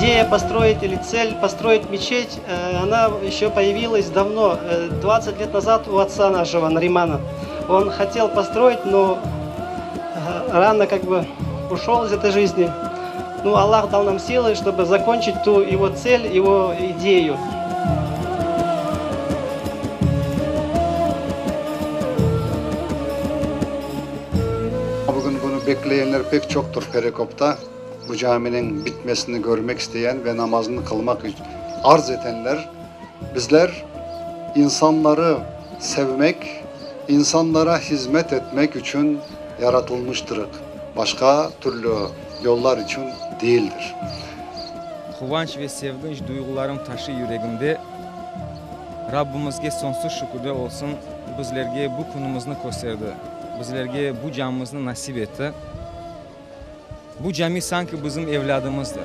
идея построить или цель построить мечеть, она еще появилась давно, 20 лет назад у отца нашего, Наримана. Он хотел построить, но рано как бы ушел из этой жизни. Ну, Аллах дал нам силы, чтобы закончить ту его цель, его идею. Bugün bunu bekleyenler pek çoktur Perikop'ta. Bu caminin bitmesini görmek isteyen ve namazını kılmak için arz edenler. Bizler insanları sevmek, insanlara hizmet etmek için yaratılmıştır. Başka türlü yollar için değildir. Kıvanç ve sevinç duygularım taşı yüreğimde. Rabbimizge sonsuz şükürler olsun. Bizlerge bu kunumuzni gösterdi. Bizlerge bu camimizni nasip etti. Bu cami sanki bizim evladımızdır.